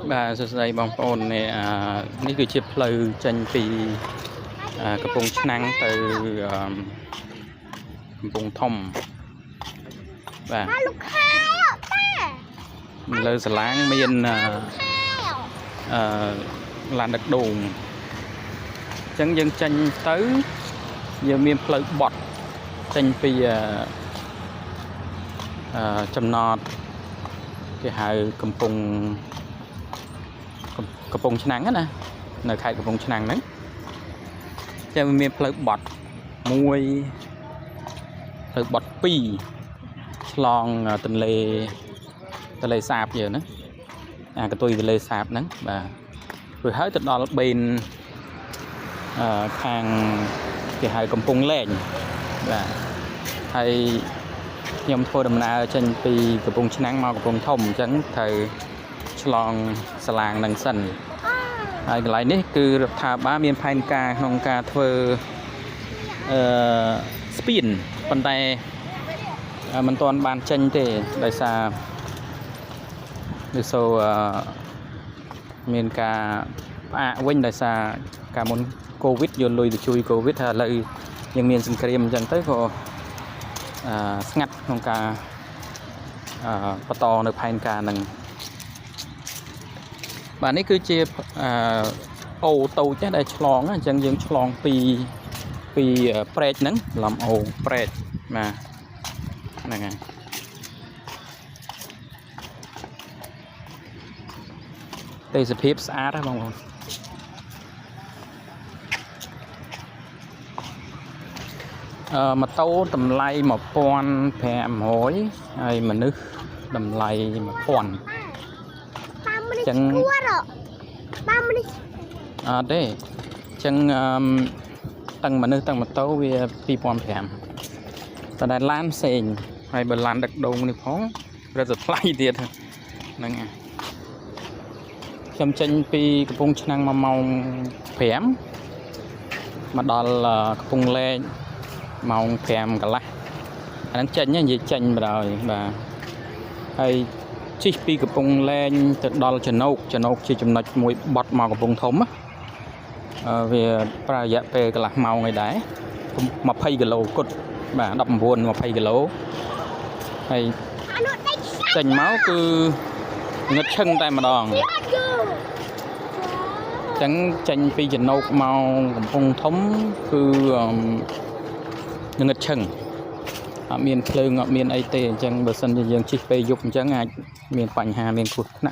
bà sơ sài bong ôn này ní cứ chụp lời tranhពីកំពង់ឆ្នាំងទៅកំពង់ធំបាទលើសាឡាងមានឡានដឹកដូងអញ្ចឹងយើងចេញទៅយើងមានផ្លូវបត់ចេញពីចំណតគេហៅកំពង់ឆ្នាំងណានៅខេត្តកំពង់ឆ្នាំងហ្នឹងចាំមានផ្លូវបត់មួយផ្លូវបត់ពីរឆ្លងទន្លេសាបយើងណាកន្ទុយទន្លេសាបហ្នឹងបាទរួចហើយទៅដល់បេនខាងគេហៅកំពង់លែងបាទហើយខ្ញុំធ្វើដំណើរចេញពីកំពង់ឆ្នាំងមកកំពង់ធំអញ្ចឹងត្រូវឆ្លងសាឡាងនឹងសិនហើយកន្លែងនេះគឺរដ្ឋាភិបាលមានផែនការក្នុងការធ្វើស្ពានប៉ុន្តែមិនទាន់បានចេញទេដោយសារដូចសូមានការផ្អាកវិញដោយសារការមុនកូវីដយកលុយទៅជួយកូវីដហើយឥឡូវយើងមានសង្គ្រាមអញ្ចឹងទៅក៏ស្ងាត់ក្នុងការបន្តនៅផែនការនឹងបាទនេះគឺជាអូតូចដែលឆ្លងអញ្ចឹងយើងឆ្លងពីព្រែកហ្នឹងឡំអូព្រែកបាទហ្នឹងហើយទេសភាពស្អាតហ្នឹងបងប្អូនម៉ូតូតម្លៃ1500ហើយមនុស្សតម្លៃ1000ចឹងបានមនុស្សអត់ទេចឹងទាំងមនុស្សទាំងម៉ូតូវា2500តែឡានផ្សេងហើយបើឡានដឹកដូងនេះផងរត់ទៅថ្លៃទៀតហ្នឹងខ្ញុំចេញពីកំពង់ឆ្នាំងមកម៉ោង5មកដល់កំពង់លែងម៉ោង5កន្លះអាហ្នឹងចេញនិយាយចេញបណ្ដោយបាទហើយជិះពីកំពង់លែងទៅដល់ចំណោកជាចំណុចមួយបត់មកកំពង់ធំវាប្រើរយៈពេលកន្លះម៉ោងឯដែរ20គីឡូគត់បាទ19-20គីឡូហើយចេញមកគឺងឹតឈឹងតែម្ដងអញ្ចឹងចេញពីចំណោកមកកំពង់ធំគឺងឹតឈឹងអត់មានភ្លើងអត់មានអីទេអញ្ចឹងបើសិនជាយើងជិះពេលយប់អញ្ចឹងអាចមានបញ្ហាមានគ្រោះថ្នាក់